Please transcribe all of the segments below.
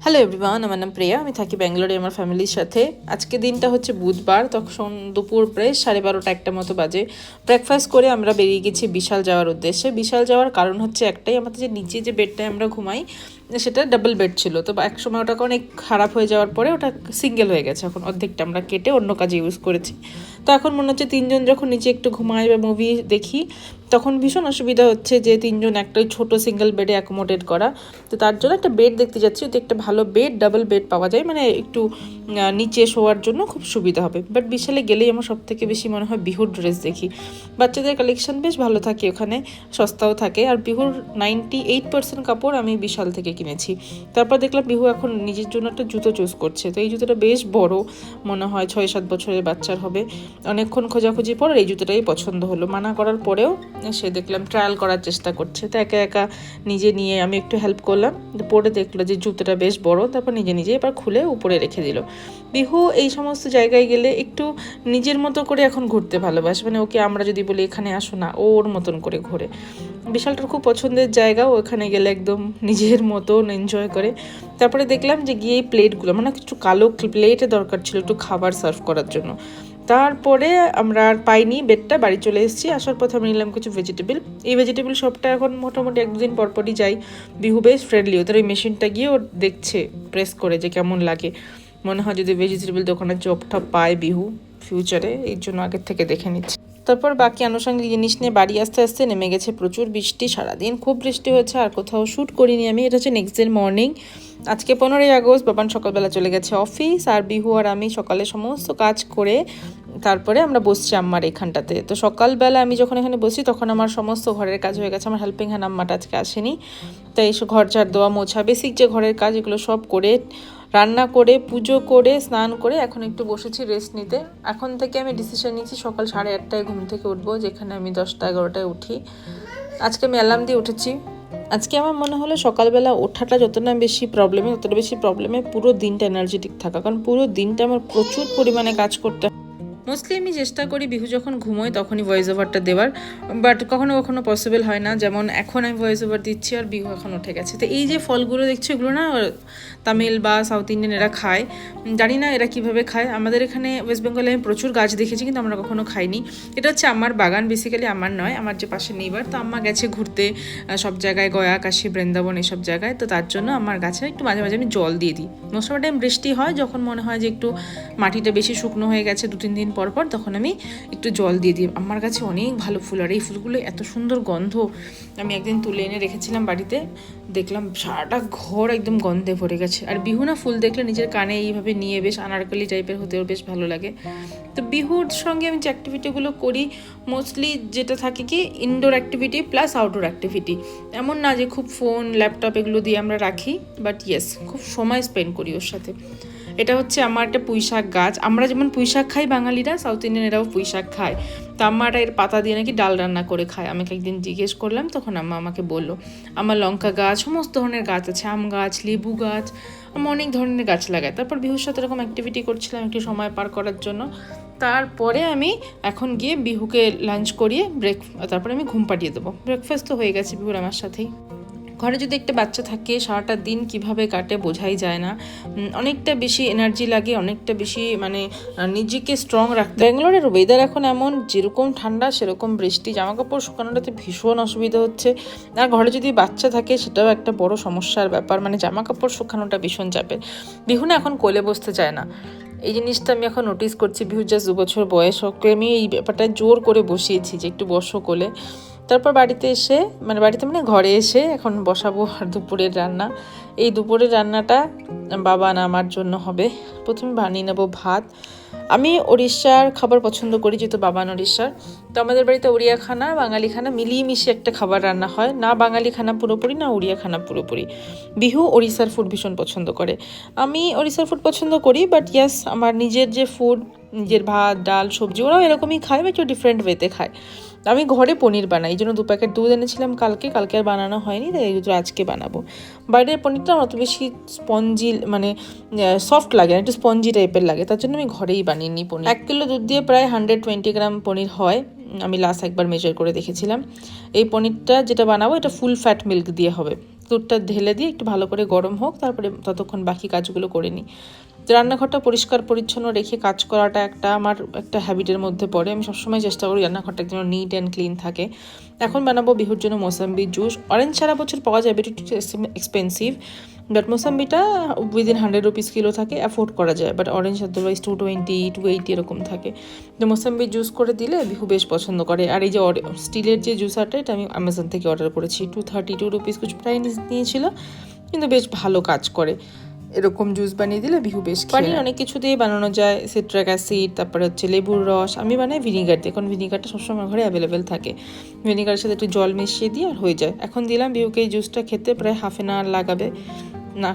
Hello everyone, আমার নাম প্রিয়া। আমি থাকি ব্যাঙ্গালোরে আমার ফ্যামিলির সাথে। আজকে দিনটা হচ্ছে বুধবার, তখন দুপুর প্রায় 12:30 একটা মতো বাজে। ব্রেকফাস্ট করে আমরা বেরিয়ে গেছি বিশাল যাওয়ার উদ্দেশ্যে। বিশাল যাওয়ার কারণ হচ্ছে একটাই, আমাদের যে নিচে যে বেডটায় আমরা ঘুমাই সেটা ডাবল বেড ছিল, তো এক সময় ওটাকে অনেক খারাপ হয়ে যাওয়ার পরে ওটা সিঙ্গেল হয়ে গেছে। এখন অর্ধেকটা আমরা কেটে অন্য কাজে ইউজ করেছি। তো এখন মনে হচ্ছে তিনজন যখন নিচে একটু ঘুমাই বা মুভি দেখি তখন ভীষণ অসুবিধা হচ্ছে যে তিনজন একটাই ছোট সিঙ্গেল বেডে অ্যাকোমোডেট করা। তো তার জন্য একটা বেড দেখতে যাচ্ছি, যদি একটা ভালো বেড ডাবল বেড পাওয়া যায়, মানে একটু নিচে শোয়ার জন্য খুব সুবিধা হবে। বাট বিশালে গেলেই আমার সব থেকে বেশি মনে হয় বিহুর ড্রেস দেখি। বাচ্চাদের কালেকশন বেশ ভালো থাকে ওখানে, সস্তাও থাকে। আর বিহুর 98% কাপড় আমি বিশাল থেকে কিনেছি। তারপর দেখলাম বিহু এখন নিজের জন্য একটা জুতো চুজ করছে। তো এই জুতোটা বেশ বড়, মনে হয় 6-7 বছরের বাচ্চার হবে। অনেকক্ষণ খোঁজাখুঁজি পর এই জুতোটাই পছন্দ হলো। মানা করার পরেও সে দেখলাম ট্রায়াল করার চেষ্টা করছে। তো একা একা নিজে নিয়ে আমি একটু হেল্প করলাম, পরে দেখলো যে জুতোটা বেশ বড়, তারপর নিজে নিজে এবার খুলে উপরে রেখে দিল। বিহু এই সমস্ত জায়গায় গেলে একটু নিজের মতো করে এখন ঘুরতে ভালোবাসে, মানে ওকে আমরা যদি বলি এখানে আসো না, ও ওর মতন করে ঘোরে। বিশালটার খুব পছন্দের জায়গা, ওখানে গেলে একদম নিজের মতন এনজয় করে। তারপরে দেখলাম যে গিয়ে এই প্লেটগুলো, মানে কিছু কালো প্লেটে দরকার ছিল একটু খাবার সার্ভ করার জন্য। তারপরে আমরা আর পাইনি, বেডটা বাড়ি চলে এসেছি। আসার পথে আমি নিলাম কিছু ভেজিটেবল। এই ভেজিটেবল শপটা এখন মোটামুটি 1-2 দিন পরপরই যাই। বিহু বেশ ফ্রেন্ডলি, ওদের ওই মেশিনটা গিয়ে ও দেখছে প্রেস করে যে কেমন লাগে। মনে হয় যদি ভেজিটেবল দোকানের জবটা পায় বিহু ফিউচারে, এই জন্য আগের থেকে দেখে নিচ্ছে। তারপর বাকি আনুষঙ্গিক জিনিস নিয়ে বাড়ি আসতে আসতে নেমে গেছে প্রচুর বৃষ্টি। সারাদিন খুব বৃষ্টি হয়েছে, আর কোথাও শ্যুট করিনি আমি। এটা হচ্ছে নেক্সট ডে মর্নিং। আজকে 15ই আগস্ট। বাবান সকালবেলা চলে গেছে অফিস, আর বিহু আর আমি সকালে সমস্ত কাজ করে তারপরে আমরা বসছি আম্মার এখানটাতে। তো সকালবেলা আমি যখন এখানে বসি তখন আমার সমস্ত ঘরের কাজ হয়ে গেছে। আমার হেল্পিং হ্যান্ড আম্মাটা আজকে আসেনি, তাই এসে ঘর ঝাড় দেওয়া, মোছা, বেসিক যে ঘরের কাজ এগুলো সব করে, রান্না করে, পুজো করে, স্নান করে এখন একটু বসেছি রেস্ট নিতে। এখন থেকে আমি ডিসিশন নিয়েছি সকাল 8:30টায় ঘুম থেকে উঠবো, যেখানে আমি 10টা-11টায় উঠি। আজকে আমি অ্যালার্ম দিয়ে উঠেছি। আজকে আমার মনে হলো সকালবেলা ওঠাটা যত না বেশি প্রবলেমে, ততটা বেশি প্রবলেমে পুরো দিনটা এনার্জেটিক থাকা, কারণ পুরো দিনটা আমার প্রচুর পরিমাণে কাজ করতে। মোস্টলি আমি চেষ্টা করি বিহু যখন ঘুমোয় তখনই ভয়েস ওভারটা দেওয়ার, বাট কখনো কখনো পসিবল হয় না। যেমন এখন আমি ভয়েস ওভার দিচ্ছি আর বিহু এখন উঠে গেছে। তো এই যে ফলগুলো দেখছো এগুলো না তামিল বা সাউথ ইন্ডিয়ান এরা খায়, জানি না এরা কিভাবে খায়। আমাদের এখানে ওয়েস্ট বেঙ্গলে আমি প্রচুর গাছ দেখেছি, কিন্তু আমরা কখনো খাইনি। এটা হচ্ছে আমার বাগান, বেসিক্যালি আমার নয়, আমার যে পাশে নেইবার। তো আম্মা গেছে ঘুরতে সব জায়গায়, গয়া, কাশী, বৃন্দাবন এইসব জায়গায়। তো তার জন্য আমার গাছে একটু মাঝে মাঝে আমি জল দিয়ে দিই। মোস্ট অফ টাইম বৃষ্টি হয়, যখন মনে হয় যে একটু মাটিটা বেশি শুকনো হয়ে গেছে 2-3 দিন পর পর, তখন আমি একটু জল দিয়ে দিই। আমার কাছে অনেক ভালো ফুল, আর এই ফুলগুলো এত সুন্দর গন্ধ। আমি একদিন তুলে এনে রেখেছিলাম বাড়িতে, দেখলাম সারাটা ঘর একদম গন্ধে ভরে গেছে। আর বিহু না ফুল দেখলে নিজের কানে এইভাবে নিয়ে বেশ আনারকলি টাইপের হতেও বেশ ভালো লাগে। তো বিহুর সঙ্গে আমি যে অ্যাক্টিভিটিগুলো করি মোস্টলি যেটা থাকে কি indoor activity plus outdoor activity. এমন না যে খুব ফোন ল্যাপটপ এগুলো দিয়ে আমরা রাখি, বাট ইয়েস খুব সময় স্পেন্ড করি ওর সাথে। এটা হচ্ছে আমার একটা পুঁইশাক গাছ। আমরা যেমন পুঁইশাক খাই বাঙালিরা, সাউথ ইন্ডিয়ান এরাও পুঁইশাক খায়। তো আম্মাটা এর পাতা দিয়ে নাকি ডাল রান্না করে খায়। আমাকে একদিন জিজ্ঞেস করলাম, তখন আম্মা আমাকে বললো। আমার লঙ্কা গাছ, সমস্ত ধরনের গাছ আছে, আম গাছ, লেবু গাছ, আমি অনেক ধরনের গাছ লাগাই। তারপর বিহুর সাথে এরকম অ্যাক্টিভিটি করছিলাম একটু সময় পার করার জন্য। তারপরে আমি এখন গিয়ে বিহুকে লাঞ্চ করিয়ে তারপরে আমি ঘুম পাড়িয়ে দেবো। ব্রেকফাস্ট তো হয়ে গেছে বিহুর আমার সাথেই। ঘরে যদি একটা বাচ্চা থাকে সারাটা দিন কিভাবে কাটে বোঝাই যায় না। অনেকটা বেশি এনার্জি লাগে, অনেকটা বেশি মানে নিজেকে স্ট্রং রাখতে। ব্যাঙ্গালোরের ওয়েদার এখন এমন, যেরকম ঠান্ডা সেরকম বৃষ্টি, জামাকাপড় শুকানোটাতে ভীষণ অসুবিধা হচ্ছে। আর ঘরে যদি বাচ্চা থাকে সেটাও একটা বড় সমস্যার ব্যাপার, মানে জামাকাপড় শুকানোটা ভীষণ চাপের। বিহু না এখন কোলে বসতে চায় না, এই জিনিসটা আমি এখন নোটিস করছি। বিহু জাস্ট 2 বছর বয়স, ওকে আমি এই ব্যাপারটা জোর করে বসিয়েছি যে একটু বসো কোলে। তারপর বাড়িতে এসে, মানে বাড়িতে মানে ঘরে এসে এখন বসাবো আর দুপুরের রান্না। এই দুপুরের রান্নাটা বাবা না আমার জন্য হবে। প্রথমে বানিয়ে নেবো ভাত। আমি ওড়িশার খাবার পছন্দ করি, যেহেতু বাবান ওড়িশার। তো আমাদের বাড়িতে ওড়িয়া খানা বাঙালি খানা মিলিয়ে মিশিয়ে একটা খাবার রান্না হয়, না বাঙালি খানা পুরোপুরি না ওড়িয়া খানা পুরোপুরি। বিহু ওড়িশার ফুড ভীষণ পছন্দ করে, আমি ওড়িশার ফুড পছন্দ করি, বাট ইয়াস আমার নিজের যে ফুড, নিজের ভাত ডাল সবজি ওরাও এরকমই খায়, বা একটু ডিফারেন্ট ওয়েতে খায়। আমি ঘরে পনির বানাই, এই জন্য 2 প্যাকেট দুধ এনেছিলাম কালকে আর বানানো হয়নি, তাই এই দুটো আজকে বানাবো। বাইরের পনিরটা অত বেশি স্পঞ্জি, মানে সফট লাগে না, একটু স্পঞ্জি টাইপের লাগে, তার জন্য আমি ঘরেই বানিয়ে নিই পনির। 1 কিলো দুধ দিয়ে প্রায় 120 গ্রাম পনির হয়, আমি লাস্ট একবার মেজার করে দেখেছিলাম। এই পনিরটা যেটা বানাবো এটা ফুল ফ্যাট মিল্ক দিয়ে হবে, দুধটা ঢেলে দিয়ে একটু ভালো করে গরম হোক, তারপরে ততক্ষণ বাকি কাজগুলো করে নিই। তো রান্নাঘরটা পরিষ্কার পরিচ্ছন্ন রেখে কাজ করাটা আমার একটা হ্যাবিটের মধ্যে পড়ে। আমি সবসময় চেষ্টা করি রান্নাঘরটা যেন নিট অ্যান্ড ক্লিন থাকে। এখন বানাবো বিহুর জন্য মোসাম্বি জুস। অরেঞ্জ সারা বছর পাওয়া যাবে, একটু এক্সপেন্সিভ, বাট মোসাম্বিটা উইদিন 100 রুপিস কিলো থাকে, অ্যাফোর্ড করা যায়। বাট অরেঞ্জ আদারওয়াইজ 220, 280 এরকম থাকে। তো মোসাম্বি জুস করে দিলে বিহু বেশ পছন্দ করে। আর এই যে স্টিলের যে জুসারটা, এটা আমি অ্যামাজন থেকে অর্ডার করেছি, 232 রুপিস কিছু প্রাইস নিয়েছিল, কিন্তু বেশ ভালো কাজ করে। এরকম জুস বানিয়ে দিলে বিহু বেশ পানি অনেক কিছু দিয়ে বানানো যায়, সিট্রিক অ্যাসিড, তারপরে হচ্ছে লেবুর রস। আমি বানাই ভিনিগার দিয়ে, এখন ভিনিগারটা সবসময় ঘরে অ্যাভেলেবেল থাকে। ভিনিগারের সাথে একটু জল মিশিয়ে দিয়ে আর হয়ে যায়। এখন দিলাম বিহুকে এই জুসটা খেতে প্রায় হাফ অ্যান আওয়ার লাগাবে, না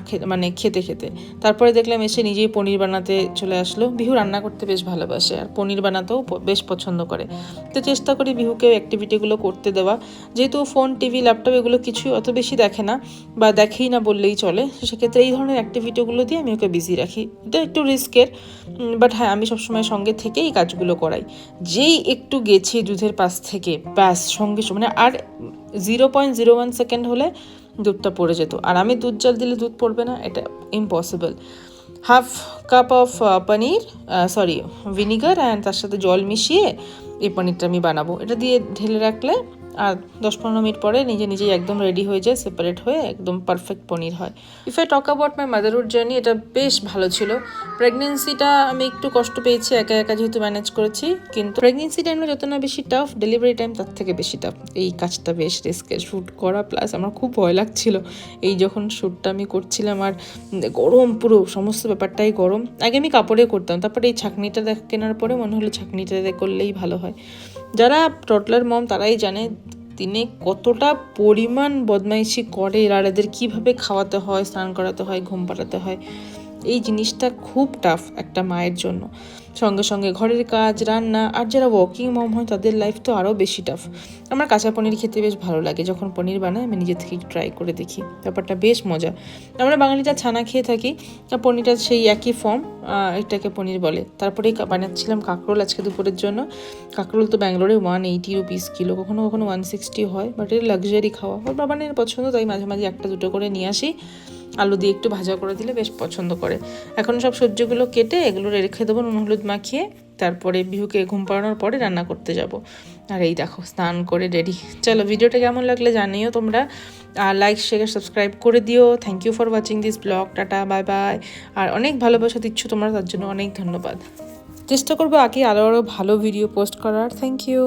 খেতে খেতে। তারপরে দেখলাম এসে নিজেই পনির বানাতে চলে আসলো। বিহু রান্না করতে বেশ ভালোবাসে আর পনির বানাতেও বেশ পছন্দ করে। তো চেষ্টা করি বিহুকে অ্যাক্টিভিটিগুলো করতে দেওয়া, যেহেতু ফোন, টিভি, ল্যাপটপ এগুলো কিছুই অত বেশি দেখে না বা দেখেই না বললেই চলে। সেক্ষেত্রে এই ধরনের অ্যাক্টিভিটিগুলো দিয়ে আমি ওকে বিজি রাখি। এটা একটু রিস্কের, বাট হ্যাঁ, আমি সবসময় সঙ্গে থেকে এই কাজগুলো করাই। যেই একটু গেছি দুধের পাশ থেকে, ব্যাস সঙ্গে মানে আর 0.01 সেকেন্ড হলে দুধটা পড়ে যেত। আর আমি দুধ জাল দিলে দুধ পড়বে না, এটা impossible. Half cup of paneer, vinegar and তার সাথে জল মিশিয়ে এই পনিরটা আমি বানাবো। এটা দিয়ে ঢেলে রাখলে আর 10-15 মিনিট পরে নিজেই একদম রেডি হয়ে যায়, সেপারেট হয়ে একদম পারফেক্ট পনির হয়। If I talk about my motherhood journey, এটা বেশ ভালো ছিল। প্রেগনেন্সিটা আমি একটু কষ্ট পেয়েছি একা একা যেহেতু ম্যানেজ করেছি, কিন্তু প্রেগনেন্সি টাইমটা যত না বেশি টাফ, ডেলিভারি টাইম তার থেকে বেশি টাফ। এই কাজটা বেশ রিস্কের, শ্যুট করা, প্লাস আমার খুব ভয় লাগছিল এই যখন শ্যুটটা আমি করছিলাম। আর গরম, পুরো সমস্ত ব্যাপারটাই গরম। আগে আমি কাপড়ে করতাম, তারপরে এই ছাঁকনিটা কেনার পরে মনে হলো ছাঁকনিটা করলেই ভালো হয়। যারা টটলার মম তারাই জানে দিনে কতটা পরিমাণ বদমাইশি করে, আর এদের কীভাবে খাওয়াতে হয়, স্নান করাতে হয়, ঘুম পাড়াতে হয়। এই জিনিসটা খুব টাফ একটা মায়ের জন্য। সঙ্গে সঙ্গে ঘরের কাজ, রান্না, আর যারা ওয়ার্কিং মম হয় তাদের লাইফ তো আরও বেশি টাফ। আমার কাঁচা পনির খেতে বেশ ভালো লাগে, যখন পনির বানাই আমি নিজে থেকে ট্রাই করে দেখি, ব্যাপারটা বেশ মজা। আমরা বাঙালিরা ছানা খেয়ে থাকি, পনিরটা সেই একই ফর্ম, এটাকে পনির বলে। তারপরে বানাচ্ছিলাম কাঁকরোল আজকে দুপুরের জন্য। কাঁকরোল তো ব্যাঙ্গালোরে 180 রুপিস কিলো, কখনো কখনো 160 হয়, বাট এটা লাক্সারি খাওয়া। ওর বাবানের পছন্দ, তাই মাঝে মাঝে একটা দুটো করে নিয়ে আসি। আলু দিয়ে একটু ভাজা করে দিলে বেশ পছন্দ করে। এখন সব সবজিগুলো কেটে এগুলো রেখে দেবো নুন হলুদ মাখিয়ে, তারপরে বিহুকে ঘুম পাড়ানোর পরে রান্না করতে যাব। আর এই দেখো স্নান করে রেডি। চলো, ভিডিওটা কেমন লাগলে জানিও তোমরা, লাইক শেয়ার সাবস্ক্রাইব করে দিও। Thank you for watching this blog. Tata, bye bye. আর অনেক ভালোবাসা দিচ্ছ তোমরা, তার জন্য অনেক ধন্যবাদ। চেষ্টা করবো আগে আরও ভালো ভিডিও পোস্ট করার। Thank you.